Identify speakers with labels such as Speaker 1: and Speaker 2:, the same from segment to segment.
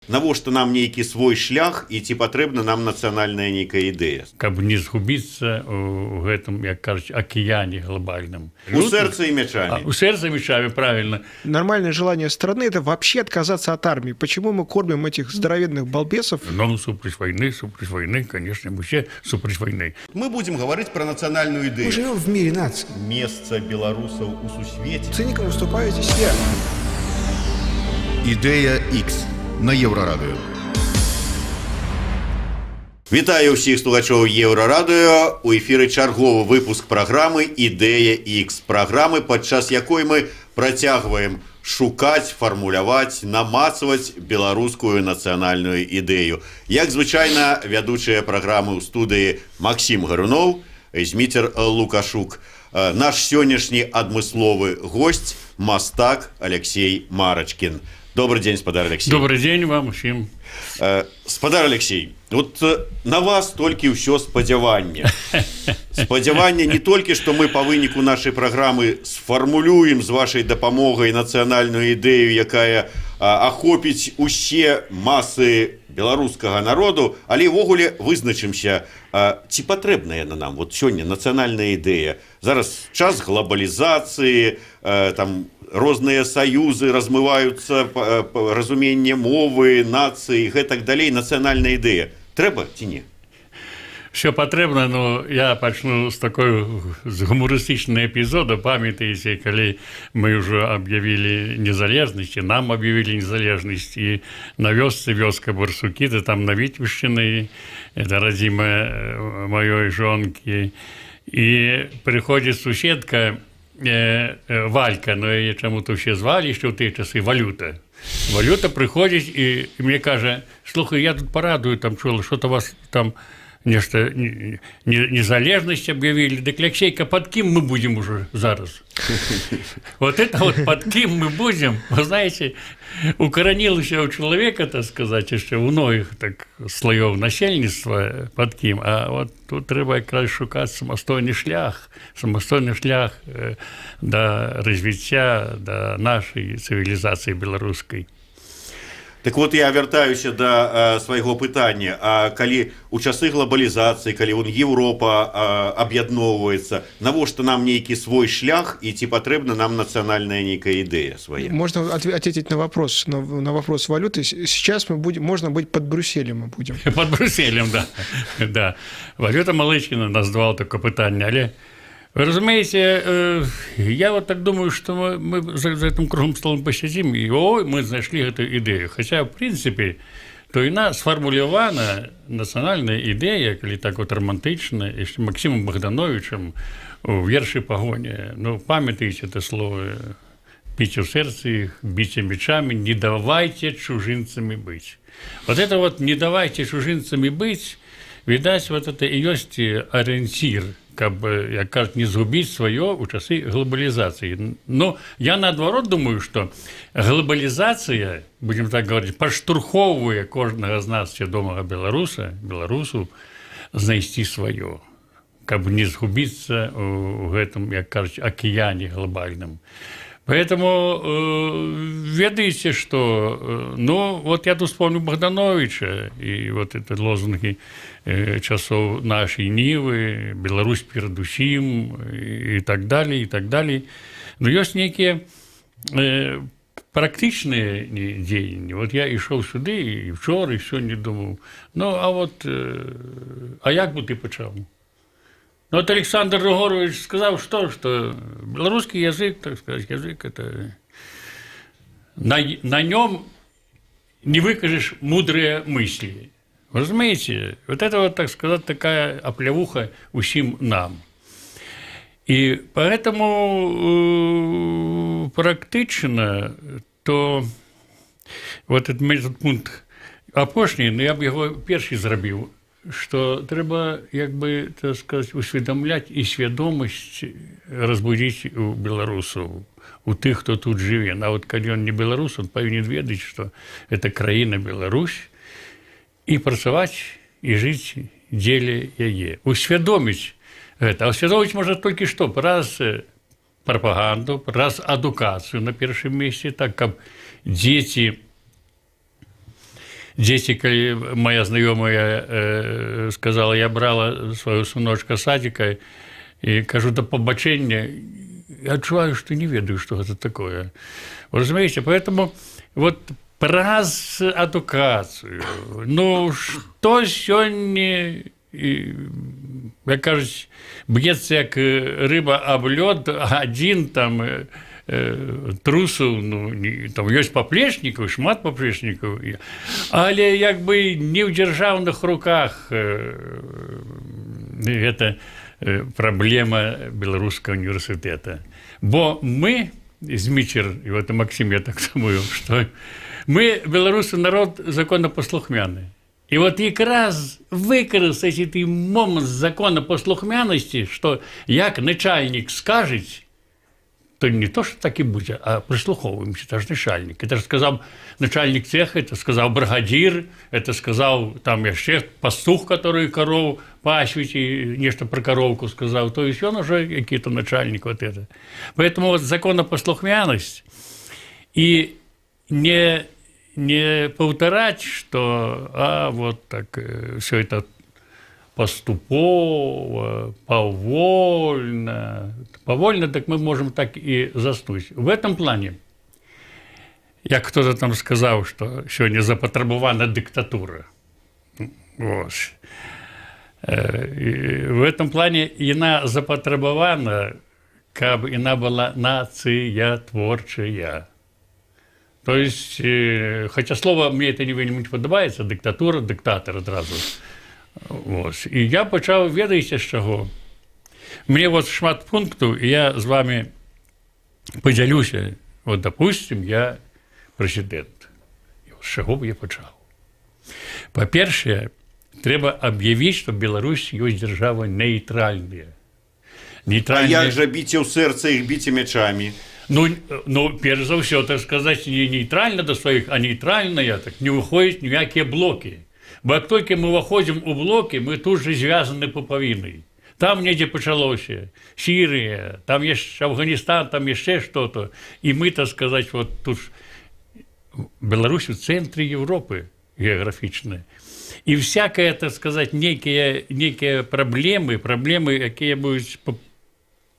Speaker 1: Навошта нам нейкі свой шлях і ці патрэбна нам нацыянальная нейкая ідэя?
Speaker 2: Каб не згубіцца ў гэтым, як кажуць, акіяне глобальным.
Speaker 1: У сэрцы і мячамі.
Speaker 2: У сэрцы і мячамі, правильно.
Speaker 3: Нормальное желание страны – это вообще отказаться от армии. Почему мы кормим этих здоровенных балбесов?
Speaker 2: Ну, супраць войны, конечно, мы все супраць войны.
Speaker 1: Мы будем говорить про национальную идею.
Speaker 3: Мы живем в мире наций.
Speaker 1: Место белорусов у сусвете.
Speaker 3: Циником выступаю здесь я.
Speaker 4: Ідея X на Єврорадіо.
Speaker 1: Вітаю ўсіх слухачоў Еўрарадыё. У эфіры чарговы выпуск праграмы «Ідэя X». Праграмы, падчас якой мы працягваем шукаць, фармуляваць, намацваць беларускую нацыянальную ідэю. Як звычайна, вядучыя праграмы ў студыі Максім Гаруноў, Зміцер Лукашук. Наш сённяшні адмысловы госць – мастак Алексей Марачкин. Добрый день, спадар Алексей.
Speaker 2: Добрый день вам всем.
Speaker 1: Спадар Алексей, вот на вас толькі ўсё спадзяванне. Спадзяванне не толькі, што мы па выніку нашай праграмы сфармулюем з вашай дапамогай нацыянальную ідэю, якая ахопіць усе масы беларускага народу, але ўвогуле вызначымся, ці патрэбная яна нам вот сёння нацыянальная ідэя. Зараз час глобалізацыі, там розныя саюзы, размываюцца разуменне мовы, нацыі, гэтак далей. Нацыянальная ідэя трэба ці не?
Speaker 2: Все патрэбна, но я пачну з такой гумарыстычнай эпізода. Памятаеце, калі мы ўжо аб'явілі незалежнасць, і нам аб'явілі незалежнасць, і на вёсцы вёска Барсукі, там на Вітвішчыны, это радзімая маёй жонкі, і прыходзіць суседка Валька, но яе чаму-то ўсе звалі яшчэ ў тыя часы Валюта. Валюта прыходзіць і мне кажа: слухай, я тут парадую, там чула, што-то вас там нешта незалежнасць аб'явілі. Дык, Алексейка, под кім мы будем уже зараз? Вот это вот под кім мы будем, вы знаете, укаранілася ў чалавека, так сказаць, яшчэ ў многіх так слоёў насельніцтва под кім, а вот тут трэба якраз шукаць самастойны шлях да развіцця, да нашай цывілізацыі беларускай.
Speaker 1: Так вот, я вяртаюся да свайго пытання. А калі у часы глобалізацыі, калі Еўропа аб'ядноўваецца, навошта нам нейкі свой шлях і ці патрэбна нам нацыянальная нейкая ідэя свая?
Speaker 3: Можно ответить на вопрос валюты. Сейчас можно быть под Брюсселем мы будем.
Speaker 2: Под Брюсселем, да. Да. Валюта Малышкина назвала такое пытанне, але вы разумеете, я вот так думаю, что мы за этим круглым столом посидим, и мы знайшли эту идею. Хотя, в принципе, то и сфармулявана нацыянальная ідэя, калі так вот романтычна, яшчэ Максимом Богдановичем у вершы «Погоня». Ну, памятаеце это слово: «Пить у сердца их, бить мечами, не давайте чужинцами быть». Вот это вот «не давайте чужинцами быть», видать, вот это и есть ориентир, каб, як кажуть, не згубіць сваё ў часы глобалізацыі. Но я наадварот думаю, што глобалізацыя, будем так говорить, паштурхоўвае кожнага з нас, свядомага беларусу, знайсці сваё, каб не згубіцца ў гэтым, як кажуць, акіяне глобальным. Поэтому ведаеце, что, ну, вот я тут вспомню Богдановича, и вот это лозунги часов нашей Нивы, Беларусь перадусім, и так далее, и так далее. Но есть некие практичные дзеянні. Вот я ішоў сюды, и вчора, и сёння думаў, ну, а вот, а як бы ты пачаў? Ну, вот Александр Григорович сказал, что белорусский язык, так сказать, язык это... На нем не выкажешь мудрые мысли. Вы разумеете, вот это вот, так сказать, такая оплявуха усім нам. И поэтому практично, то вот этот пункт апошні, но я б його перший зробив, что трэба, як бы, так сказать, усведомлять и свядомасць разбудзіць у беларусаў, у тых, хто тут жыве. А вот калі он не беларус, он павінен ведаць, что это краіна Беларусь, і працаваць, і жыць дзеля яе. Усвядоміць гэта. А усвядоміць можна толькі што? Праз прапаганду, праз адукацыю на першым месцы, так, каб дзеці Дзеці, калі моя знаёмая сказала, я брала свайго сыночка садзіка і кажу, да пабачэння, я адчуваю, што не ведаю, што гэта такое. Вы разумееце, поэтому вот праз адукацыю, ну, што сёння, як кажуць, б'ецца як рыба аб лёд, адзін там трусаў, ну, там ёсць паплечнікаў, шмат паплечнікаў, але як бы не ў дзяржаўных руках гэта праблема беларускага універсітэта. Бо мы, Змічер, і вот Максим, я так думаю, што мы, беларусы, народ законапаслухмяны. І от якраз выкарыстаць гэты момант законапаслухмянасці, што як начальнік скажыць, то не то, што так і будзе, а прыслухоўваемся, это ж начальнік. Это ж сказаў начальнік цеха, это сказаў бригадир, это сказаў там яшчэ пастух, который кароў пасвіць і нешта пра кароўку сказаў. То есть ён уже які-то начальник вот это. Поэтому вот законапаслухмянасць і не паўтараць, што вот так все это поступова, павольна, так мы можем так и заснуть. В этом плане, як кто-то там сказал, что сегодня запатрабована диктатура. Вот. В этом плане яна запатрабована, каб яна была нация творчая. То есть, хотя слово мне это не вельмі падабаецца, диктатура, диктатор одразу. Вот. І я пачаў, ведаеце, з чаго? Мне вот шмат пунктаў, і я з вами подзялюся. Вот, допустим, я прэзідэнт. З чаго б я пачаў? Па-першае, трэба аб'явіць, што Беларусь ёсць дзяржава нейтральная.
Speaker 1: А як жа біце ў сэрца іх біце мячамі?
Speaker 2: Ну, перш за ўсё, так сказаць, не нейтральна да сваіх, а нейтральная, так не выходзяць ніякія блокі. Бо як толькі мы ўваходзім у блокі, мы тут же звязаны пупавінай. Там недзе пачалося Сірыя, там яшчэ Афганістан, там яшчэ што-то. І мы, так сказаць, вот тут Беларусь у цэнтры Европы геаграфічнай. І всякая, так сказаць, некія праблемы, якія будуць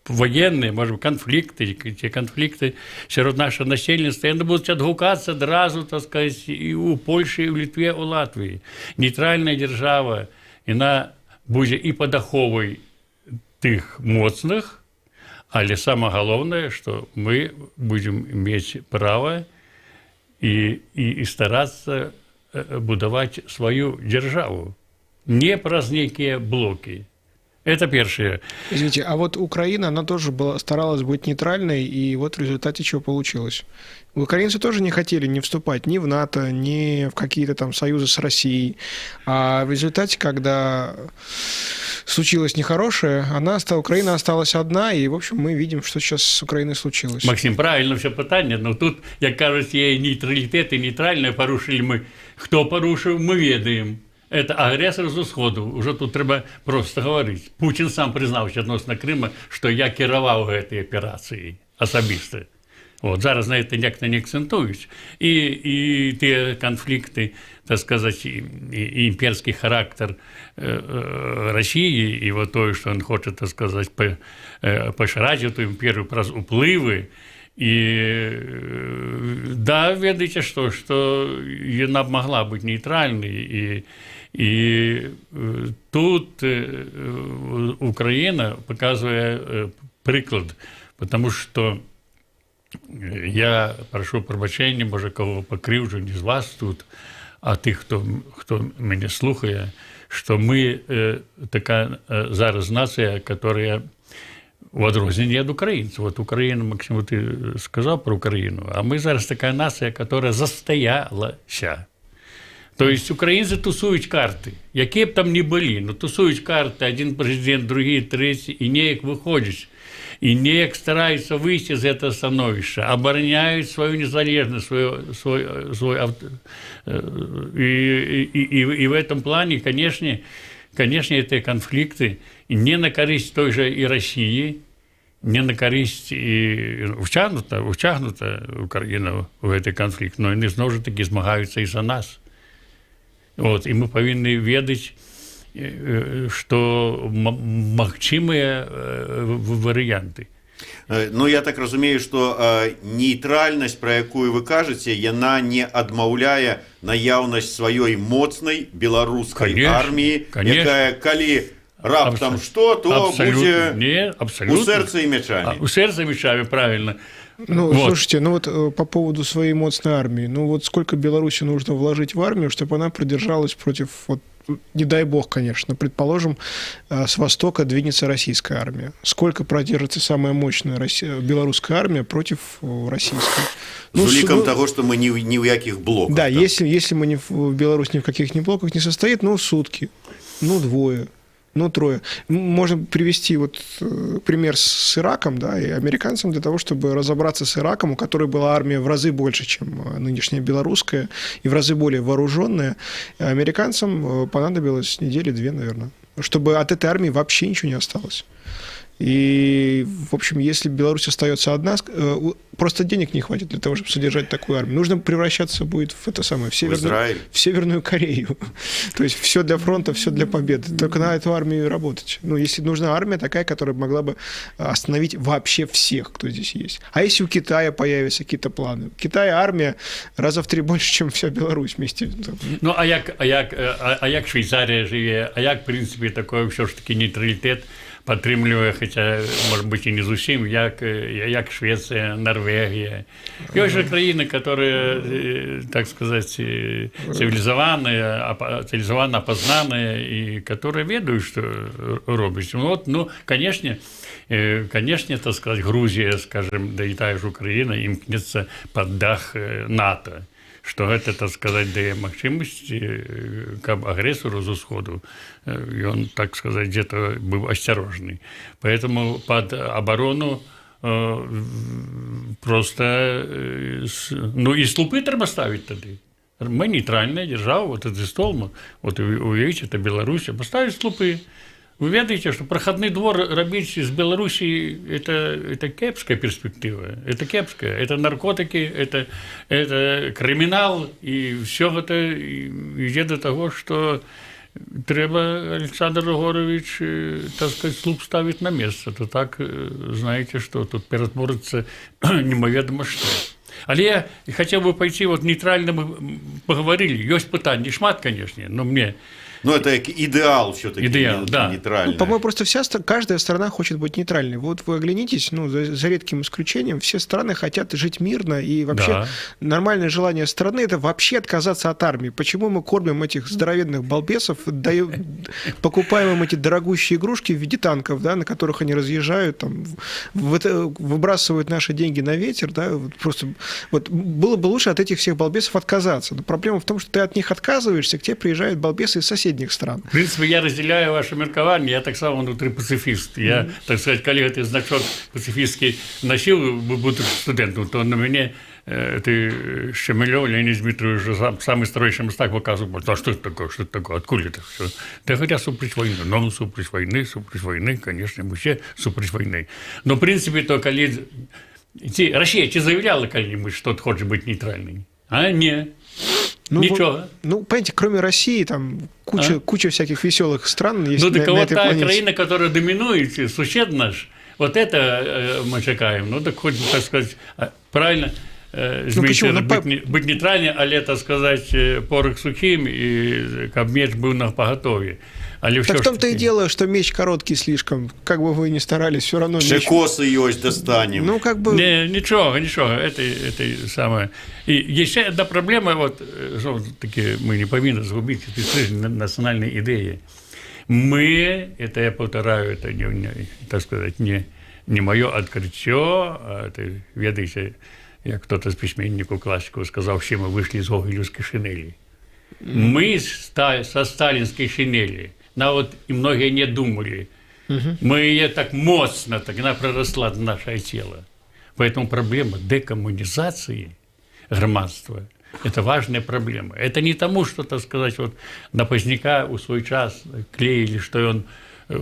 Speaker 2: военные, может, конфликты сярод нашего насельніцтва, яны будуць адгукацца адразу, так сказать, і ў Польшы, і ў Літве, у Латвіі. Нейтральная дзяржава, яна будзе і пад аховай тых моцных, але самае галоўнае, што мы будзем мець права і старацца будаваць сваю дзяржаву. Не праз нейкія блокі. Это первое.
Speaker 3: Извините, а вот Украина, она тоже старалась быть нейтральной, и вот в результате чего получилось? Украинцы тоже не хотели не вступать ни в НАТО, ни в какие-то там союзы с Россией. А в результате, когда случилось нехорошее, Украина осталась одна, и, в общем, мы видим, что сейчас с Украиной случилось.
Speaker 2: Максим, правильно все питання, но тут, як кажуть, є нейтралітет і нейтральне, порушили ми. Хто порушив, ми ведаємо. Это агрессор з Усходу. Уже тут треба просто говорить. Путин сам признався відносно Крима, що я керував гэтай аперацією особисто. Вот, зараз на это ніяк не акцентуюсь. І ті конфлікти, так сказать, і імперський характер Росії, і вот то, що він хоче, так сказать, поширати эту імперію праз упливи. І да, ведаеце, што яна б могла быць нейтральнай, і тут Украина показывае прыклад, потому что я прашу прабачэння, можа, кого пакрыўджу, не з вас тут, а тых, хто мяне слухае, што мы такая зараз нацыя, которая в адрозненне ад украінцаў. Вот Украина, Максим, ты сказал про Украину, а мы зараз такая нация, которая застоялася. То есть украинцы тусують карты, якія б там не былі, но тусують карты, один президент, другие, третий, и неяк выходят, и неяк стараются выйти из этого становища, обороняют свою незалежность, и в этом плане, конечно, это конфликты не на користь той же и России, не на користь і втягнута Україна в цей конфлікт, але вони знову ж таки змагаються і за нас. Вот, і мы павінны ведаць, што магчымыя варыянты.
Speaker 1: Ну, я так разумею, што нейтральнасць, пра якую вы кажаце, яна не адмаўляе наяўнасць сваёй моцнай беларускай арміі, якая, калі раптам што, то будзе у сэрцы і мячамі.
Speaker 2: У сэрцы і мячамі, правильно.
Speaker 3: Ну, вот. Слушайте, ну вот по поводу своей мощной армии, ну вот сколько Беларуси нужно вложить в армию, чтобы она продержалась против, вот, не дай бог, конечно, предположим, с востока двинется российская армия. Сколько продержится самая мощная белорусская армия против российской?
Speaker 1: Ну, с уликом того, что мы ни в каких блоках.
Speaker 3: Да, если мы в Беларусь ни в каких блоках не состоит, ну, сутки, ну, двое. Ну, трое. Можно привести вот пример с Ираком, да, и американцам для того, чтобы разобраться с Ираком, у которой была армия в разы больше, чем нынешняя белорусская, и в разы более вооруженная. Американцам понадобилось недели 2, наверное, чтобы от этой армии вообще ничего не осталось. И, в общем, если Беларусь остается одна, просто денег не хватит для того, чтобы содержать такую армию. Нужно превращаться будет в это самое, в Северную Корею. То есть все для фронта, все для победы. Только на эту армию работать. Ну, если нужна армия такая, которая могла бы остановить вообще всех, кто здесь есть. А если у Китая появятся какие-то планы? У Китая армия раза в 3 больше, чем вся Беларусь вместе.
Speaker 2: Ну, а як Швейцария живе? А як, в принципе, такой все ж таки нейтралитет падтрымлівае, хаця, может быть, и не зусім, як Швеция, Норвегия. Ёсць жа краіны, которые, так сказать, цивилизованно опознанные и которые ведают, что робяць. Вот, ну, конечно, так сказать, Грузия, скажем, да и та же Украина имкнется под дах НАТО. Што гэта, так сказаць, дае магчымасці, каб агрэсару з усходу ён, так сказаць, где-то быў асцярожны. Поэтому под оборону просто, ну, і слупы трэба ставіць тады. Мы нейтральная держава, вот этот стол, вот увидите, это Беларусь, поставить слупы. Вы ведаете, что проходный двор рабить из Беларуси это кепская перспектива, это кепская, это наркотики, это криминал, и все это идет до того, что треба Александр Григорович, так сказать, слуп ставить на место. То так, знаете, что тут ператворится немаведомо что. Але я хотел бы пойти, вот нейтрально мы поговорили, есть питание, шмат, конечно, но мне...
Speaker 1: Ну, это идеал все-таки,
Speaker 2: да.
Speaker 1: нейтральный.
Speaker 3: Ну, по-моему, просто каждая страна хочет быть нейтральной. Вот вы оглянитесь, ну, за редким исключением, все страны хотят жить мирно, и вообще нормальное желание страны – это вообще отказаться от армии. Почему мы кормим этих здоровенных балбесов, покупаем им эти дорогущие игрушки в виде танков, да, на которых они разъезжают, там, выбрасывают наши деньги на ветер, да, просто вот было бы лучше от этих всех балбесов отказаться. Но проблема в том, что ты от них отказываешься, к тебе приезжают балбесы из соседних стран.
Speaker 2: В принципе, я разделяю ваше меркаванне, я так само внутри пацифіст. Я, так сказать, калі гэты значок пацифістскі насіў, будучи студэнтам, то на мяне ты Шемелёв, Леонид Дмитриевич, самый старейший мастак показывал, а что это такое, откуда это все? Да хотя супраць войны, но супраць войны, конечно, мы все супраць войны. Но, в принципе, то калі... Россия заявляла калі-нибудь, что хочет быть нейтральной? А не.
Speaker 3: Ну,
Speaker 2: ничего.
Speaker 3: Ну, понимаете, кроме России, там куча всяких веселых стран есть.
Speaker 2: Ну, так вот
Speaker 3: этой
Speaker 2: та
Speaker 3: планете.
Speaker 2: краина, которая доминует, сусед наш, вот это мы чекаем. Ну, так хоть, так сказать, правильно, быть нейтральным, але, так сказать, порох сухим, и каб меч был на поготове.
Speaker 3: Так в том-то и дело, что меч короткий слишком. Как бы вы ни старались, все равно меч...
Speaker 1: Косы ёсць достанем.
Speaker 3: Ну, как бы...
Speaker 2: Ничего, это самое. И еще одна проблема, вот, таки мы не повинны загубить национальные идеи. Мы, это я повторяю, это, так сказать, не мое открытие, а это, ведаете, як кто-то з письменников классиков сказал, все мы вышли из гогелевской шинели. Мы со сталинской шинели, вот и многие не думали, мы ее так мощно, так она проросла в наше тело. Поэтому проблема декоммунизации громадства – это важная проблема. Это не тому, что, так сказать, вот на Поздняка у свой час клеили, что он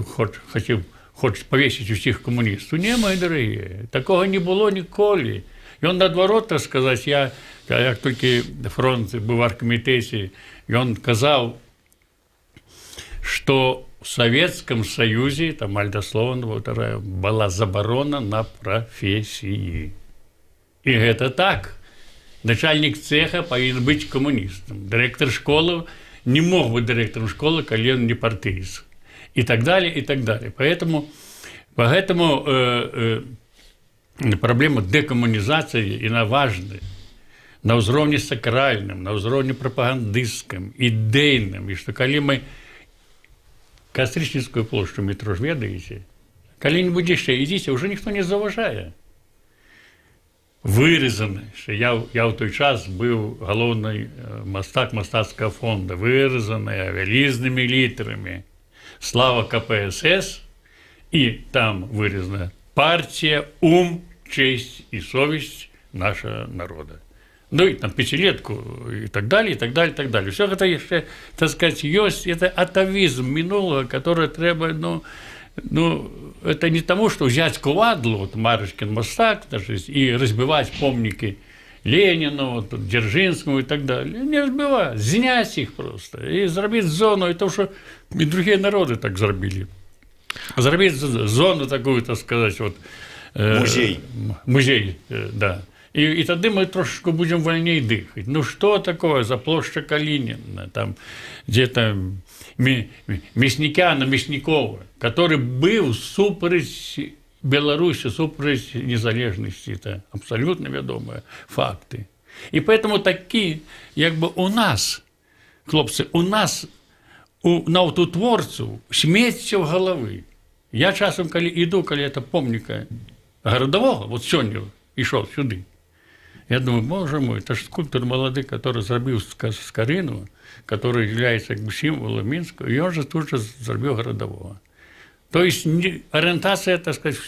Speaker 2: хочет повесить усіх коммунистов. Не, мои дорогие, такого не было николи. Ён наадварот, так сказаць, я як толькі фронт быў в аргкамітэце, ён казаў, што в Советском Союзе, там альдасловно повторяю, была заборона на профессии. И это так. Начальник цеха повинен быть коммунистом. Директор школы не мог быть директором школы, коли он не партиец. И так далее, и так далее. Поэтому проблема декоммунизации, она важна. На уровне сакральном, на уровне пропагандистском, идейном. И что коли мы Кастрычніцкую плошчу метро ж ведаеце, калі-нибудь яшчэ ідзіце, уже ніхто не заўважае. Вырезаны, што я ў той час быў галоўны мастак мастацкага фонда, вырезаныя вялізнымі літарамі слава КПСС, і там вырезана партія, ум, честь і совесть нашего народа. Ну и там пятилетку и так далее, и так далее, и так далее. Все это еще, так сказать, есть, это атавизм минулого, который треба, это не тому, что взять кувалду, вот Марышкин мостак, и разбивать помники Ленину, вот, Дзержинскому и так далее. Не разбивать, снять их просто и сделать зону, и то, что и другие народы так сделали. Сделать зону такую, так сказать, вот.
Speaker 1: Музей.
Speaker 2: Музей, да. И тогда мы трошечку будем вольнее дыхать. Ну, что такое за площадь Калинина, там где-то Мяснікяна, Мяснікова, который был супереч Беларуси, супереч незалежности, это абсолютно ведомые факты. И поэтому такие, как бы у нас, хлопцы, у нас, на наутотворців, сміється в голови. Я часом, коли иду, коли это помника городового, вот сегодня шел сюда, я думаю, боже мой, это же скульптор молодой, который сделал Скорину, который является как бы символом Минска, и он же тут же сделал городового. То есть ориентация, так сказать,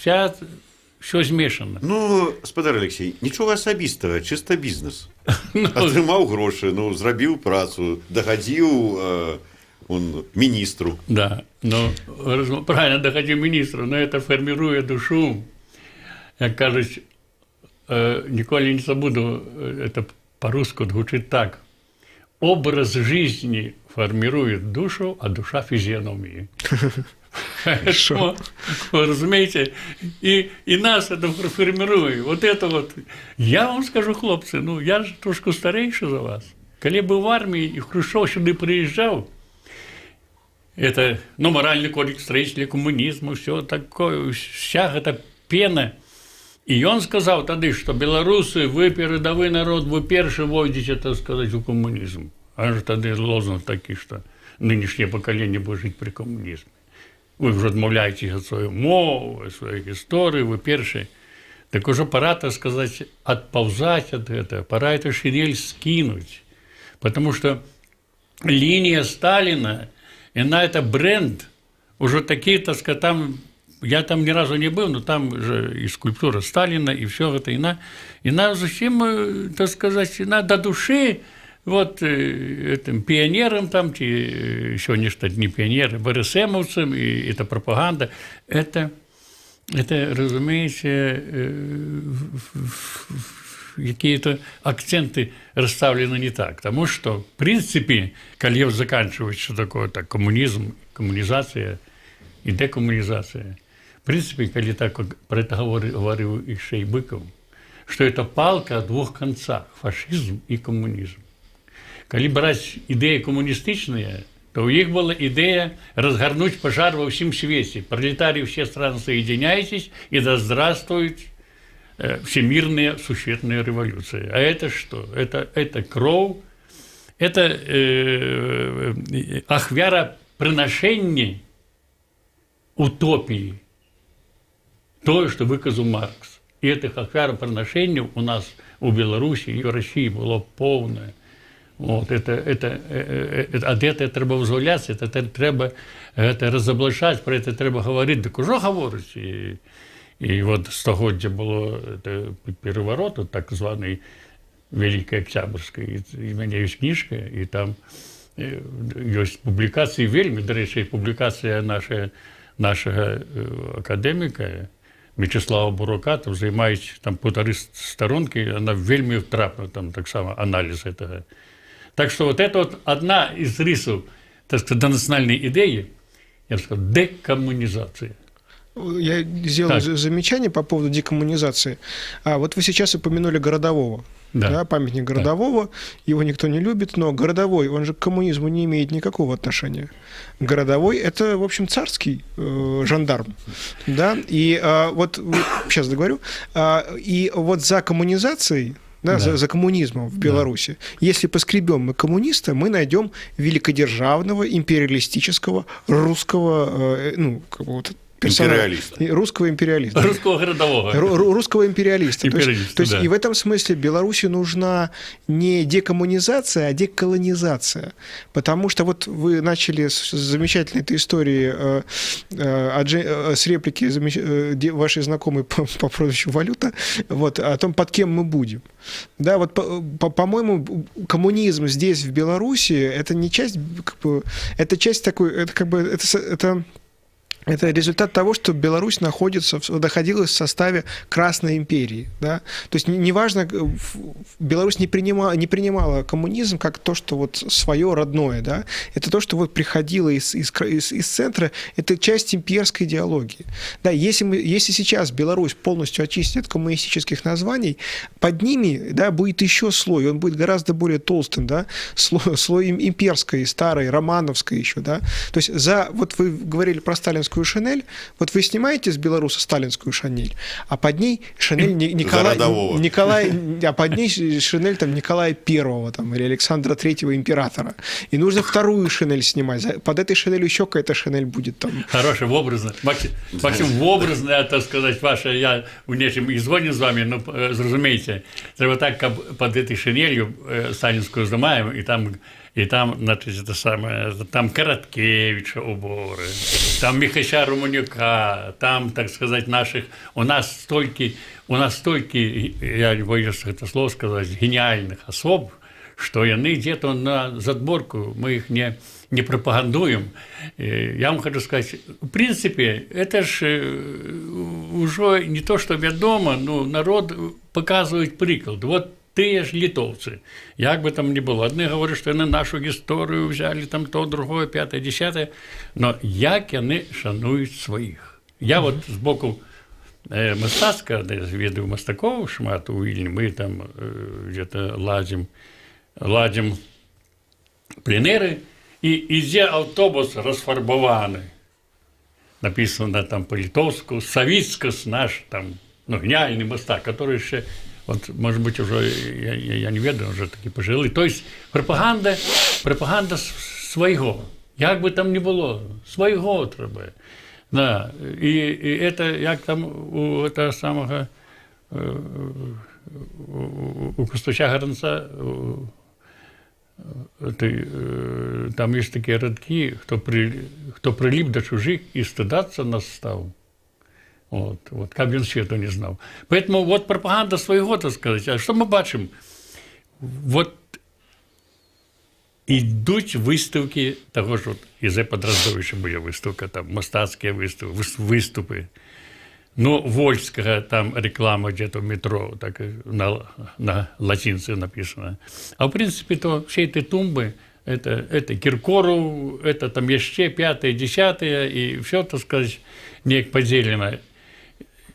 Speaker 2: все змешано.
Speaker 1: Ну, спадар Алексей, нічого асабістага, чыста бізнес. Атрымаў грошы, зрабіў працу, дагадзіў министру.
Speaker 2: Да, правильно, догодил министру, но это формирует душу. Я, кажется, никогда не забуду, это по-русски звучит так. Образ жизни формирует душу, а душа физиономии. Вы разумеете? И нас это формирует. Вот это вот. Я вам скажу, хлопцы, я же трошку старейший за вас. Когда был в армии, и Хрущев сюда приезжал, это, моральный кодекс строителя коммунизма, все такое, вся эта пена. И он сказал тогда, что белорусы, вы передовой народ, вы первые войдете, так сказать, в коммунизм. А же тогда лозунг такой, что нынешнее поколение будет жить при коммунизме. Вы уже отмовляетесь от своей мовы, от своей истории, вы первые. Так уже пора, так сказать, отползать от этого, пора эту шинель скинуть. Потому что линия Сталина, она это бренд, уже такие, так сказать, там, я там ни разу не был, но там же и скульптура Сталина, и все это, и на зачем, так сказать, до души, вот этим пионерам там, сегодня что не пионеры, БРСМовцам, и это пропаганда, это разумеется, какие-то акценты расставлены не так. Потому что, в принципе, когда заканчивать, что такое так, коммунизм, коммунизация и декоммунизация, в принципе, когда так про это говорил и Быков, что это палка о двух концах – фашизм и коммунизм. Когда брать идеи коммунистичные, то у них была идея разгорнуть пожар во всем свете. Пролетарии все страны, соединяйтесь, и да здравствует всемирная существенная революция. А это что? Это кровь, это ахвяроприношение утопии, то, что выказал Маркс. И этих ахвяроприношений у нас у Беларуси и в России было полное. Вот, от этого треба визволятися, це треба розоблачати, про це треба говорити. Так уже говорять. І от стогоддя було переворот, так званий Великий Октябрьський. І в мене є книжка, і там є публікації вельми, до речі, публікація нашого академіка Вячеслава Бурака, там займаюць там 1,5 сторонки, она вельмі трапна, там таксама анализ этого. Так что вот это вот одна из рисов, так сказать, до национальной идеи, я бы сказал, декоммунизация.
Speaker 3: Я сделал замечание по поводу декоммунизации. Вот вы сейчас упомянули Городового. Да, памятник Городового, его никто не любит, но Городовой, он же к коммунизму не имеет никакого отношения. Городовой – это, в общем, царский жандарм. Да? И вот, сейчас договорю, и вот за коммунизацией, да, за коммунизмом в Беларуси. Если поскребем мы коммуниста, мы найдем великодержавного, империалистического, русского, ну, какого-то русского империалиста.
Speaker 2: Русского городового.
Speaker 3: Русского империалиста. То есть
Speaker 2: да.
Speaker 3: И в этом смысле Беларуси нужна не декоммунизация, а деколонизация. Потому что вот вы начали с замечательной этой истории с реплики вашей знакомой по прозвищу Валюта, вот, о том, под кем мы будем. Да, вот, по-моему, коммунизм здесь, в Беларуси, это не часть, как бы, это часть такой, это как бы, это результат того, что Беларусь находилась в составе Красной империи. Да? То есть неважно, Беларусь не принимала коммунизм как то, что вот свое родное. Да? Это то, что вот приходило из центра, это часть имперской идеологии. Да? Если сейчас Беларусь полностью очистит от коммунистических названий, под ними, да, будет еще слой, он будет гораздо более толстым, да? слой имперской, старой, романовской еще. Да? То есть вот вы говорили про сталинскую Шинель, вот вы снимаете с белоруса сталинскую Шинель, а под ней Шинель Николая, а под ней Шинель там Николая Первого там, или Александра Третьего императора. И нужно вторую Шинель снимать. Под этой Шинелью еще какая-то Шинель будет там.
Speaker 2: Хорошая, образно. Максим, образно, так сказать, ваше, я в нечем і згоден з вами, но зрозумійте, треба так, как под этой Шинелью сталинскую знімаємо, и там, значит, это самое, там Короткевича уборы, там Михайша Романюка, там, так сказать, у нас столько, я не боюсь это слово сказать, гениальных особ, что они где-то на задборку, мы их не пропагандуем. Я вам хочу сказать, в принципе, это же уже не то, что ведомо, но народ показывает приклад. Вот тыя ж літоўцы, як бы там ни было. Одни говорят, что они нашу историю взяли, там то, другое, пятое, десятое, но як яны шануюць сваіх. Я вот з боку мастацка, ведаю мастакоў шмат у Вільні, мы там где-то ладзім пленэры, і ідзе аўтобус расфарбаваны. Написано там по-литовску, Савицкас наш, там, ну, гениальный мастак, который еще вот, может быть, уже, я не ведаю, уже такі пожилий. То есть пропаганда свайго. Як би там ни було, свайго треба. Да. І це, як там у этого самого, у Костуча Гаранца, там есть такие радки, хто прилип до чужих и стыдаться нас стал. Вот, как він світу не знав. Поэтому вот пропаганда свого, так сказать. А що ми бачимо? Вот ідуть виставки того ж, Ізе Подраздовича була виставка, там мастацькі виступи. Ну, Вольського там реклама где-то в метро, так на латинце написано. А в принципе, то все эти тумбы, это Киркоров, это там еще пятое, десятое, и все, так сказать, не поделено.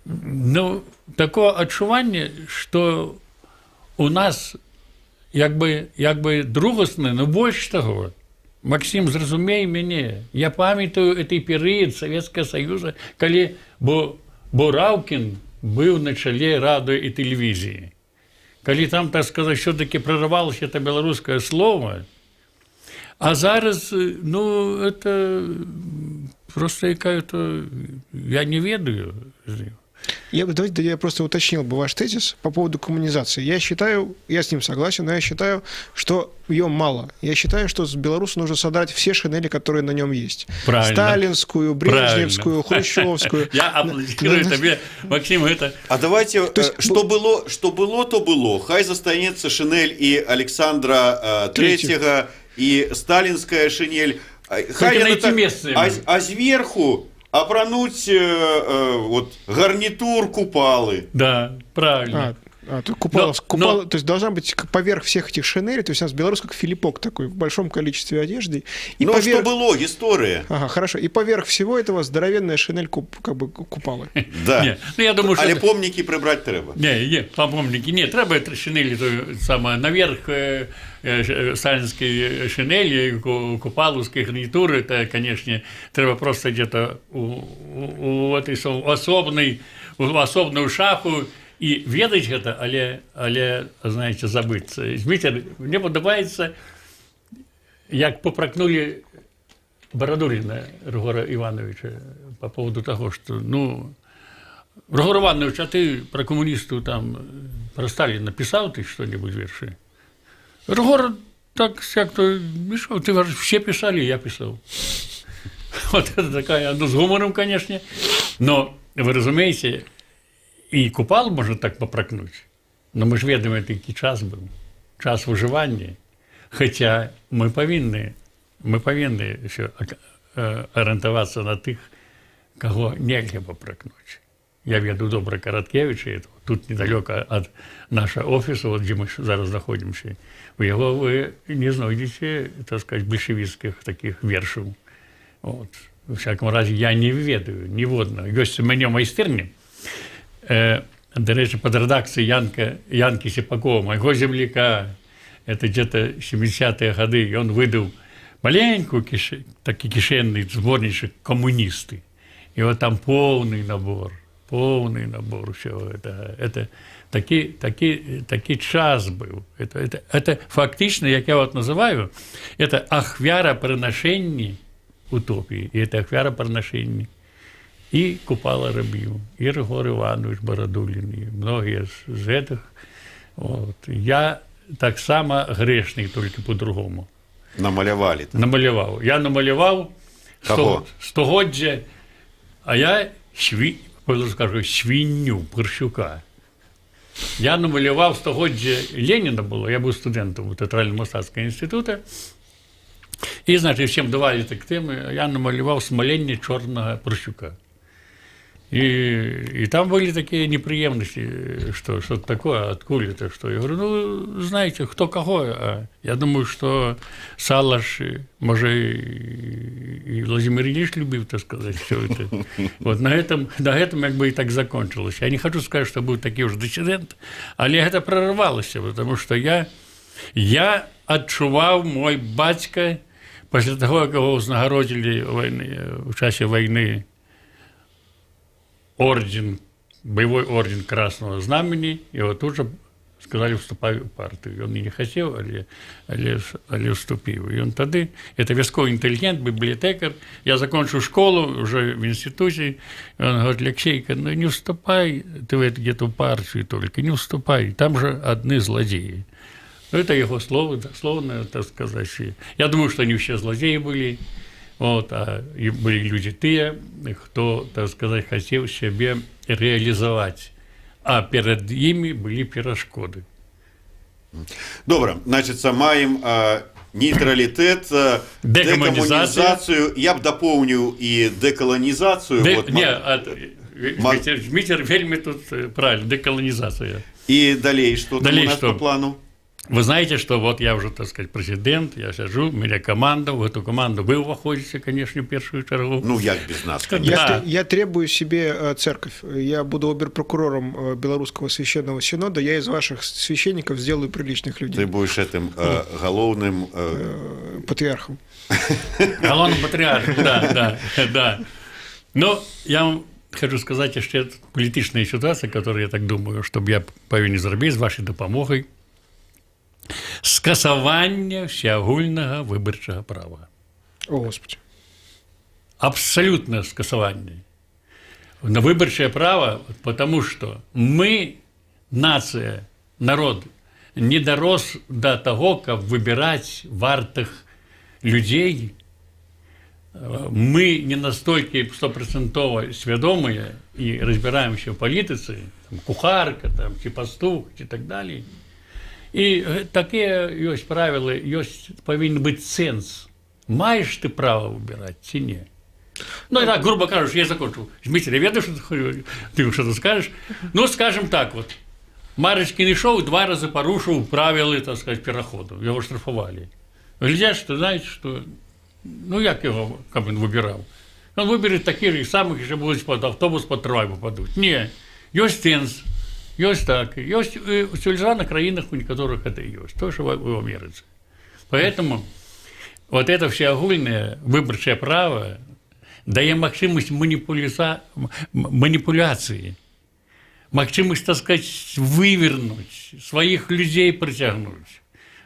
Speaker 2: Ну, такое адчуванне, что у нас як бы другасна, но больше того. Максим, зразумей мяне, я памятаю этой перыяд Советского Союза, калі Бураўкін быў на чале радыё і тэлевізіі. Калі там, так сказать, все-таки прорывалось это белорусское слово, а зараз, ну, это просто какая-то, я не ведаю.
Speaker 3: Давайте я просто уточнил бы ваш тезис по поводу коммунизации. Я считаю, я с ним согласен, но я считаю, что ее мало. Я считаю, что с Беларусью нужно содрать все шинели, которые на нем есть.
Speaker 2: Правильно.
Speaker 3: Сталинскую, брежневскую, хрущевскую.
Speaker 2: Я аплодирую тебе, Максим, это...
Speaker 1: А давайте, что было, то было. Хай застанется шинель и Александра Третьего, и сталинская шинель.
Speaker 2: Хай найти местные.
Speaker 1: А сверху апрануць вот, гарнитур купалы.
Speaker 2: Да, правильно.
Speaker 3: То купала,
Speaker 2: Но-
Speaker 3: то есть должна быть поверх всех этих шинелей, то есть у нас в Беларуси как филиппок такой в большом количестве одежды. И
Speaker 1: Ну,
Speaker 3: поверх...
Speaker 1: что было, история.
Speaker 3: Ага, хорошо. И поверх всего этого здоровенная шинель как бы купалы.
Speaker 1: Да.
Speaker 2: Не, ну, я думаю,
Speaker 1: Але
Speaker 2: что...
Speaker 1: помнікі прыбраць трэба.
Speaker 2: Не, помники, не, треба шинели самое, наверх сталинской шинели, купаловской гарнитуры, это, конечно, треба просто где-то у этой особную шафу и ведать это, але, знаете, забыться. Дмитрий, мне подобается, як попракнули Бородулина Ригора Ивановича по поводу того, что, ну, Ригор Иванович, а ты про коммунистов там, про Сталина писал ты что-нибудь верши? Ригор так всяк-то мешал, ты все писали, я писал. Вот это такая, ну, с гумором, конечно, но, вы разумеете, и купал можно так попракнуть, но мы ж ведаем, який час был, час выживания, хотя мы повинны еще ориентоваться на тых, кого нельзя попракнуть. Я веду добра Караткевича, тут недалеко от нашего офиса, вот где мы зараз знаходимся. У его вы не знайдете, так сказать, большевистских таких вершів. Вот. В всяком разе, я не ведаю, ніводна. Ёсць у мяне майстэрня, до речі, под редакцией Янки Сипакова, моего земляка, это где-то 70-е годы, и он выдал маленькую такой кишенный сборничек «Коммунисты». И вот там полный набор всего. Это такий час был. Это фактично, как я вот называю, это ахвяроприношение утопии. И это ахвяроприношение и Купала Рабів, и Ригор Иванович Бородулин, и многие из этих. Вот. Я так само грешный, только по-другому.
Speaker 1: Намалявалі.
Speaker 2: Намалявав. Я намалявав
Speaker 1: Кого?
Speaker 2: стогоджя, а я свинью Першука. Я намалявав стогоджя Леніна було, я був студентом у Театрально-мистецького інституту, і, значить, всім давали так теми, я намалював смолення чорного Першука. И там были такие неприемности, что такое, откуда это, что. Я говорю, ну, знаете, кто кого. А я думаю, что Салаш, может, и Владимир Ильич любил, так сказать, все это. Вот на этом как бы и так закончилось. Я не хочу сказать, что был такой уж диссидент, але это прорывалось, потому что я отчувал, мой батька, после того, как его узнагородили в часе войны, орден, боевой орден Красного Знамени, и вот тут же сказали, вступай в партию. И он не хотел, але вступил. И он тогда, это військовый интеллигент, библиотекарь, я закончил школу уже в институте, и он говорит, Алексейка, ну не вступай ты в эту партию только, не вступай, там же одни злодеи. Ну, это его слово, дословно, так сказать. Я думаю, что они все злодеи были. Вот, а были люди те, кто, так сказать, хотел себе реализовать, а перед ими были перешкоды.
Speaker 1: Добре, значит, маем нейтралитет, декоммунизацию, я б дополнил и деколонизацию.
Speaker 2: Дмитрий вельми тут правильно, деколонизация.
Speaker 1: И далее, что там у нас по плану?
Speaker 2: Вы знаете, что вот я уже, так сказать, президент, я сижу, у меня команда, в эту команду вы входите, конечно, в первую чергу.
Speaker 1: Ну, як без нас, конечно.
Speaker 2: Да.
Speaker 3: Я требую себе церковь. Я буду оберпрокурором Белорусского священного синода. Я из ваших священников сделаю приличных людей.
Speaker 1: Ты будешь этим головным...
Speaker 3: Патриархом.
Speaker 2: Головным патриархом, да. Но я вам хочу сказать, что это политичная ситуация, которую, я так думаю, чтобы я повинен зробити з вашей допомогой. Скасування всеагульного виборчого права.
Speaker 3: О, Господи.
Speaker 2: Абсолютное скасування. На выборчее право, потому что мы, нация, народ, не дорос до того, как выбирать вартых людей. Мы не настолько 100% свідомые и разбираемся в политике, там, кухарка, там, чи пастух, и так далее. І такі ёсць правила, повинен бути сенс. Маєш ти право вибирати чи ні? Ну, и так, грубо кажучи, я закончил. Дмитрий, я ведаю, что ты что-то скажешь. Ну, скажем так вот. Марочкин ішов, 2 рази порушив правила, так сказати, переходу. Його штрафували. Глядять, що, знаєте, що, ну, як його, як він вибирав? Він вибере таких же самих, що будуть під автобус, під трамвай попадуть. Ні, є сенс, є так. Є в цивілізованих країнах, у яких це є. То, що в Америці. Поэтому вот это всеогульное выборчее право дает махчимость манипуляции, махчимость, так сказать, вывернуть, своих людей притягнуть.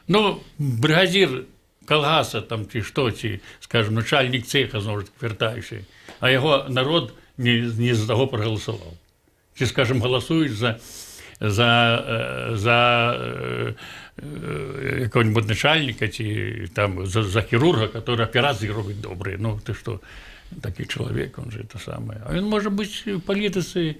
Speaker 2: Ну, бригадир колгаса, там, чи що, чи, скажем, начальник цеха, знову ж таки, вертаючий, а його народ не за того проголосував. Чи, скажем, голосують за якого-нибудь начальника, чи там за хірурга, який операції робить добре. Ну, ти що, такий чоловік, він же те саме. А він, може бути, в політиці,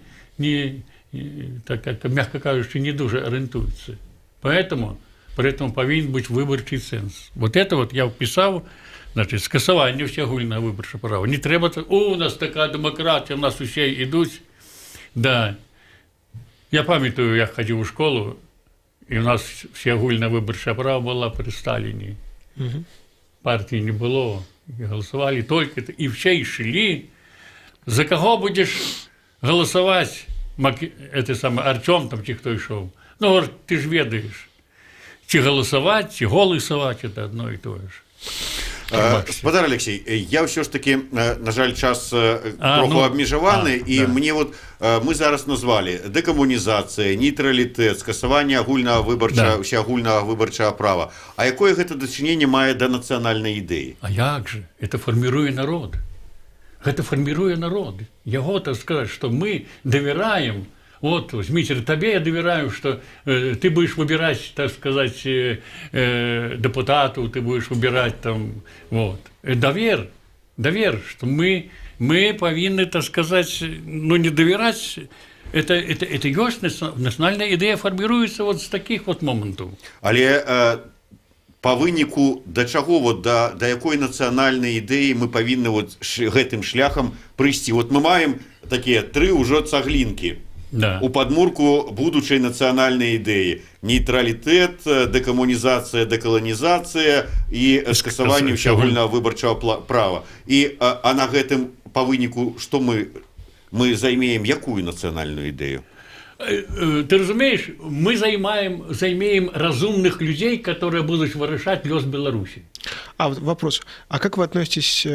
Speaker 2: так як, м'яко кажучи, не дуже орієнтується. Поэтому повинен бути виборчий ценз. Вот это вот я вписав, значить, скасування всеогульного виборчого права. Не треба, у нас така демократія, у нас усі йдуть. Да. Я пам'ятаю, я ходив у школу, і у нас всеогульне виборче право було при Сталіні. Угу. Партії не було, і голосували тільки, і все йшли. За кого будеш голосувати? Це саме Артем, там, чи хто йшов. Ну, говорить, ти ж ведаєш. Чи голосувати, чи голосувати, це одно і те ж.
Speaker 1: Спадар Алексей, я все ж таки, на жаль, час трохи обмежований, і да. Мені от, ми зараз назвали декомунізація, нейтралітет, скасування всеагульного виборчого права. А яке гэта дачыненне мае да нацыянальнай ідэі?
Speaker 2: А як же? Це формируе народ. Гэта формируе народ. Яго, так сказать, что мы доверяем. Вот, Дмитрий, тебе я доверяю, что ты будешь выбирать, так сказать, депутатов, ты будешь выбирать там, вот. Довер, что мы повинны, так сказать, ну, не доверять. Это есть национальная идея формируется вот с таких вот моментов.
Speaker 1: Але по выніку да чаго, вот, да якой нацыянальнай ідэі мы павінны вот гэтым шляхам прыйсці? Вот мы маем такія 3 ўжо цаглінкі. Да. У падмурку будучай нацыянальнай ідэі: нейтралітэт, дэкамунізацыя, дэкаланізацыя і скасаванне ўсеагульнага выбарчага права. А на гэтым па выніку што мы займеем якую нацыянальную ідэю?
Speaker 2: Ты разумеешь, мы займеем разумных людей, которые будут вырашать лёс Беларуси.
Speaker 3: А вот вопрос. А как вы относитесь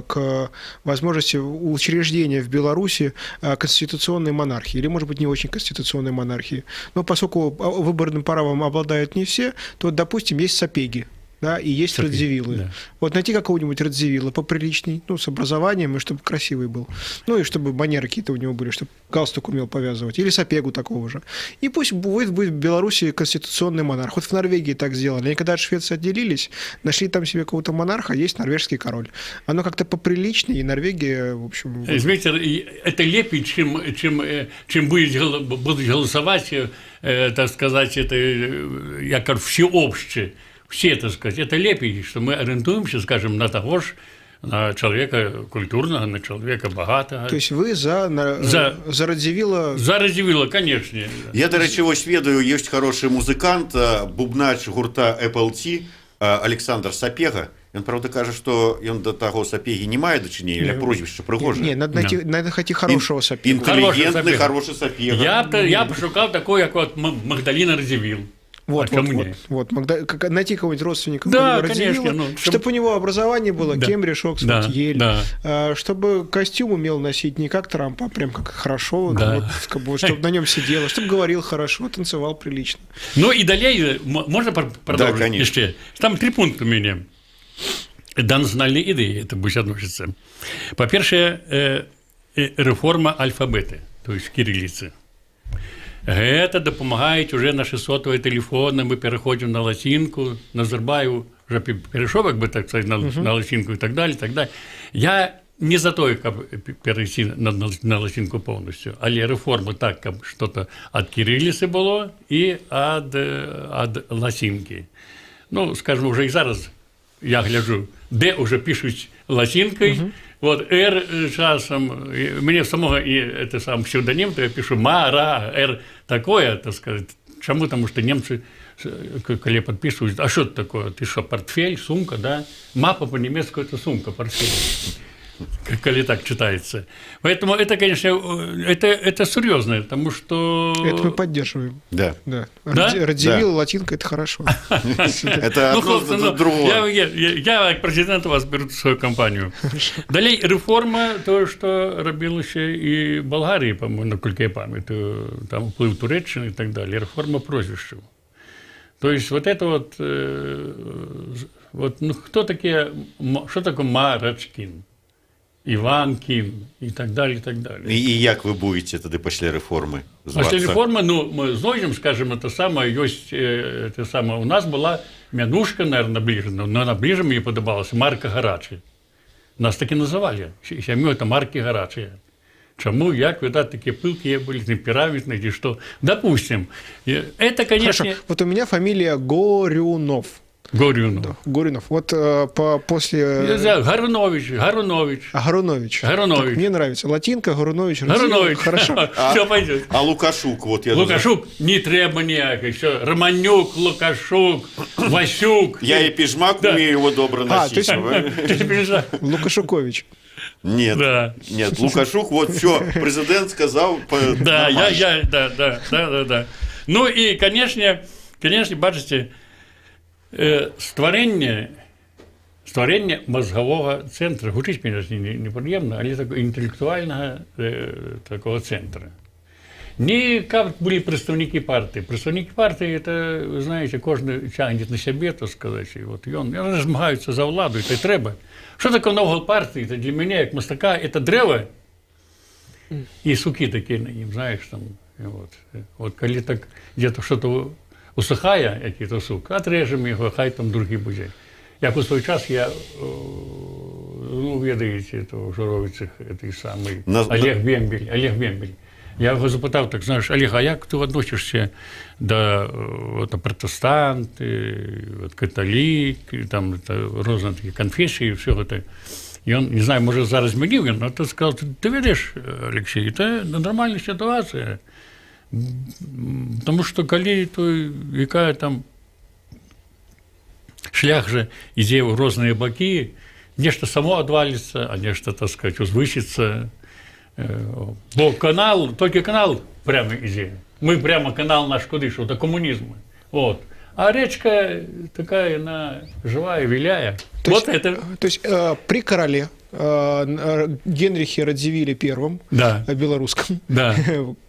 Speaker 3: к возможности учреждения в Беларуси конституционной монархии? Или, может быть, не очень конституционной монархии? Но поскольку выборным правом обладают не все, то, допустим, есть Сапеги. Да, и есть Радзивиллы. Да. Вот найти какого-нибудь Радзивилла поприличней, ну, с образованием, и чтобы красивый был. Ну, и чтобы манеры какие-то у него были, чтобы галстук умел повязывать. Или Сапегу такого же. И пусть будет в Беларуси конституционный монарх. Вот в Норвегии так сделали. Они когда от Швеции отделились, нашли там себе какого-то монарха, есть норвежский король. Оно как-то поприличнее, и Норвегия, в общем...
Speaker 2: Знаете, это лепее, чем будут голосовать, так сказать, это, я кажу, всеобще. Все, так сказать, это лепее, что мы ориентуемся, скажем, на того же, на человека культурного, на человека богатого.
Speaker 3: То есть вы за Радзивилла?
Speaker 2: За Радзивилла, конечно.
Speaker 1: Я, до речі, ось ведаю, есть хороший музыкант, бубнач гурта Apple Александр Сапега. Он, правда, каже, что он до того Сапеги не мае дачынення, или прозвище пригожее.
Speaker 3: Не, надо найти хорошего Сапегу.
Speaker 1: Интеллигентный, хороший Сапега.
Speaker 2: Я пошукал такой, как вот Магдалина Радзивилл.
Speaker 3: Вот, найти кого-нибудь родственника,
Speaker 2: да, конечно,
Speaker 3: чтобы у него образование было, да, Кембридж, Оксфорд, Ель, да. Чтобы костюм умел носить не как Трамп, а прям как хорошо, да. Вот, чтобы на нем сидело, чтобы говорил хорошо, танцевал прилично.
Speaker 2: Ну и далее, можно продолжить?
Speaker 1: Да, конечно.
Speaker 2: Там 3 пункта у меня. До национальной идеи это будет относиться. По-перше, реформа алфавита, то есть кириллицы. Это допомагають уже наші сотові телефони, ми переходимо на латинку, Назарбаєв вже перейшов, якби так сказати, на латинку і так далі, так далі. Я не за то, щоб перейти на латинку повністю, але реформу так, щоб щось від кирилиці було і від латинки. Ну, скажімо, вже і зараз я гляджу, де вже пишуть латинкою, Вот, Р часом, мне самого и это сам псевдоним, то я пишу Мара, Р такое, так сказать. Чему? Потому что немцы, когда подписывают, а что это такое? Ты что, портфель, сумка, да? Мапа по-немецки – это сумка, портфель. Коли так читается. Поэтому это, конечно, это серьезно, потому что…
Speaker 3: Это мы поддерживаем.
Speaker 1: Да.
Speaker 3: Да.
Speaker 2: Да?
Speaker 3: Радзивилл, латинка – это хорошо.
Speaker 1: Это одно
Speaker 2: хлопці,
Speaker 1: за другое.
Speaker 2: Я як президент вас беру в свою компанію. Далі реформа, то, що робилося і в Болгарії, по-моєму, наскільки я пам'ятаю, там вплив Туреччини і так далі, реформа прозвищів. Тобто, вот это вот, ну, хто таке, що таке Марочкін? Іванкін і так далі, і так далі.
Speaker 1: І як ви будете тоді після реформи зватися?
Speaker 2: Після реформи, ну, ми знойдемо, скажімо, те саме, те саме, у нас була мянушка, мабуть, наближена, але наближе мені подобалася Марка Гарачі. Нас таки називали, сім'ю це Марки Гарачі. Чому, як, видать, такие пылкие были, темпераментные, или что. Допустим, это, конечно…
Speaker 3: Хорошо. Вот у меня фамилия Горюнов.
Speaker 2: Горюнов.
Speaker 3: Да, Горюнов. Вот после…
Speaker 2: Гарунович.
Speaker 3: Гарунович.
Speaker 2: Гарунович.
Speaker 3: Так, мне нравится. Латинка, Гарунович.
Speaker 2: Гарунович.
Speaker 3: Хорошо.
Speaker 2: Все пойдет.
Speaker 1: А Лукашук, вот я…
Speaker 2: Лукашук не треба ніякий. Все. Романюк, Лукашук, Васюк.
Speaker 1: Я и пижмак умею его добро носить.
Speaker 3: Лукашукович.
Speaker 1: Нет,
Speaker 2: Да.
Speaker 1: нет, Лукашук, вот все, президент сказал.
Speaker 2: Да, да. Ну и, конечно, бачите, створення мозгового центру, гучить мені неприємно, але такого інтелектуального такого центру. Не как были представники партии. Представники партии, это, вы знаете, каждый тягнет на себе, так сказать, и вот, и вони змагаються за владу, і це треба. Що таке нового партії? Це для мене, як мастака, це дерево, і суки такі на ним, знаєш, там, от коли так где-то що-то усихає, який-то сук, отрежемо його, хай там другий буде. Як у свій час я, ну, ведаєте, то Журовицях, той самий, Олег Бембель. Я його запитав, так, знаєш, Олег, а як ти відносишся до протестанти, католік, там різні такі конфесії, всього це. І він, не знаю, може зараз змінив він, але ти сказав, ти видиш, Олексій, це нормальна ситуація. Тому що коли той, яка там шлях же йде в різні боки, нечто само відвалиться, а нечто, так сказати, узвищиться. Бо тільки канал прямо іде. Ми прямо канал наш куди йшов, до комунізму. От. А речка така, вона жива і виляє.
Speaker 3: То есть при короле Генрихе Радзивилле I,
Speaker 2: да.
Speaker 3: белорусском,
Speaker 2: да.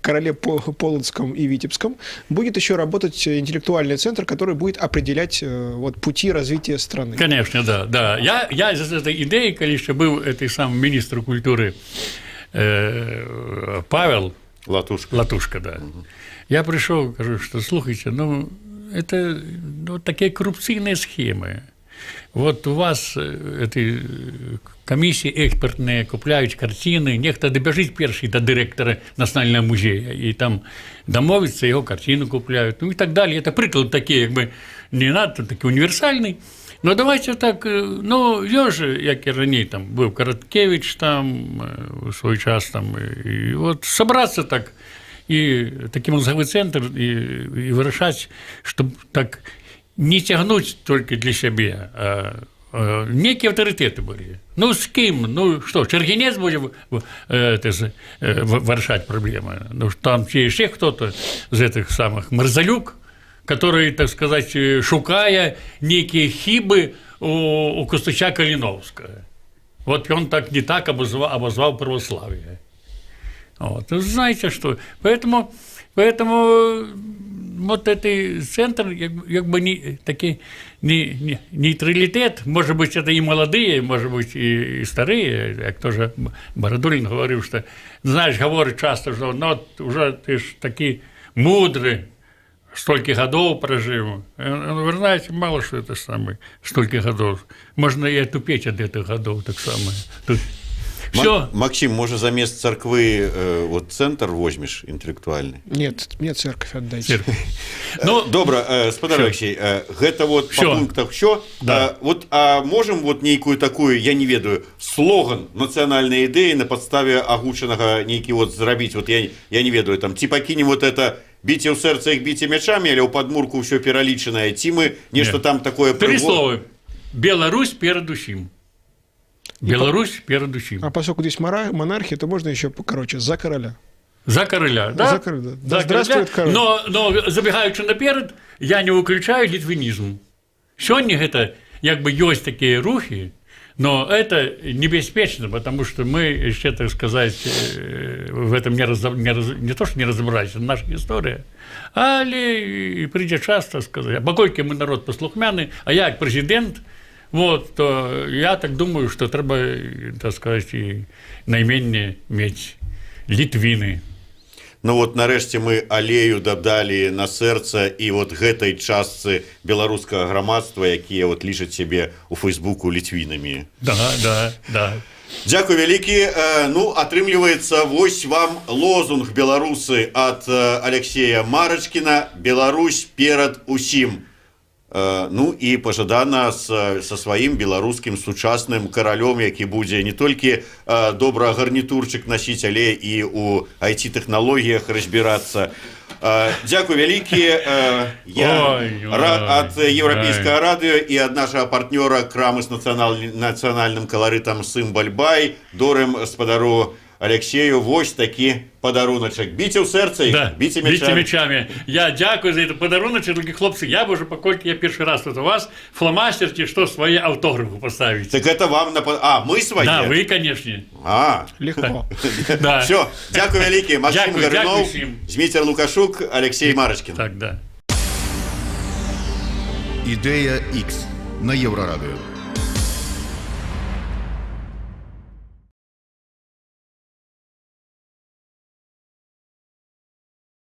Speaker 3: короле Полоцком и Витебском, будет еще работать интеллектуальный центр, который будет определять вот, пути развития страны.
Speaker 2: Конечно, да. Я за этой идеей, когда еще был этой самый министр культуры Павел Латушка, да. Я пришел, кажу, что, слушайте, ну, это вот такие коррупционные схемы. Вот у вас эти комиссии экспертные купляют картины, нехто добежит перший до директора Национального музея, и там домовиться, его картину купляют, ну и так далее. Это приклад такие, как бы, не надо, такий універсальний. Ну, давайте так, ну, я же, як і раніше, там, був Короткевич, там, у свій час, там, і от, собраться так, і такий мозговий центр, і вирішати, щоб так не тягнуть тільки для себе, а некие авторитеты были. Ну, с кем? Ну, что, Чергинец будет решать проблемы? Ну, там еще кто-то из этих самых Марзалюк, который, так сказать, шукая некие хибы у Костыча Калиновского. Вот он так не так обозвал православие. Вот. Знаете что? Поэтому вот этот центр, как бы такой нейтралитет, может быть, это и молодые, может быть, и старые, как тоже Бородулин говорил, что, знаешь, говорит часто, что ну, уже ты ж такой мудрый, столько годов прожил. Вы знаете, мало что это самое, столько годов. Можно и отупеть от этих годов, так самое. Тут Все.
Speaker 1: Максим, может, замест церквы вот центр возьмешь интеллектуальный?
Speaker 3: Нет, мне церковь отдайте.
Speaker 2: Церковь. Ну,
Speaker 1: Добра, спадар Алексей, гэта вот
Speaker 2: Всё.
Speaker 1: по пунктах що?
Speaker 2: Да.
Speaker 1: Вот, а можем вот нейкую такую, я не ведаю, слоган национальной идеи на подставе агучанага нейкі вот зрабіць, вот я не ведаю, там, ці пакінем вот это біце ў сэрца іх біце мячамі, але ў падмурку ўсё пералічанае, ці мы нешта
Speaker 2: Не.
Speaker 1: там такое...
Speaker 2: 3 словы. Беларусь перед усім. Беларусь перед усім.
Speaker 3: А поскольку здесь монархия, то можно еще покороче. За короля.
Speaker 2: За короля, да?
Speaker 3: За короля.
Speaker 2: За
Speaker 3: Да здравствует король.
Speaker 2: Но забегаючи наперед, я не выключаю літвінізм. Сёння гэта як бы ёсць такія рухі, но это небяспечна, потому что мы еще, так сказать, в этом не то, что не разобрались, это наша история, але придзе час, так сказать, а паколькі мы народ паслухмяны, а я як прэзідэнт, вот, то я так думаю, что трэба, так сказать, и найменне мець літвіны.
Speaker 1: Ну вот нарэшце мы алею дадалі на сэрца і вот гэтай частцы беларускага грамадства, якія вот лічаць сябе ў фейсбуку літвінамі.
Speaker 2: Да.
Speaker 1: Дзякуй вялікі. Ну, атрымліваецца, вось вам лозунг беларусы ад Алексея Марачкіна: Беларусь перад усім. Ну і пажадана са сваім беларускім сучасным каралём, які будзе не толькі добра гарнітурчык насіць, але і ў IT-тэхналогіях разбірацца. Дзякуй вялікі. Я ад еўрапейскага радыё і ад нашага партнёра крамы з нацыянальным каларытам Сымбальбай дорым спадару Алексею вось такі падаруначак. Біце ў сэрца іх,
Speaker 2: Да,
Speaker 1: біце
Speaker 2: бейте
Speaker 1: мячамі.
Speaker 2: мячами. Я дякую за этот подаруночек, дорогие хлопцы. Я бы уже, покольки я первый раз тут у вас, фломастерте, что свои автографы поставить.
Speaker 1: Так это вам на... А, мы свои?
Speaker 2: Да, вы, конечно.
Speaker 3: Легко.
Speaker 2: Да.
Speaker 1: Все, дякую вялікі. Максим
Speaker 2: Дякую,
Speaker 1: Гарунов,
Speaker 2: дякую всім.
Speaker 1: Зміцер Лукашук, Алексей Марочкин.
Speaker 2: Так, да.
Speaker 4: Ідея X на Єврорадіо.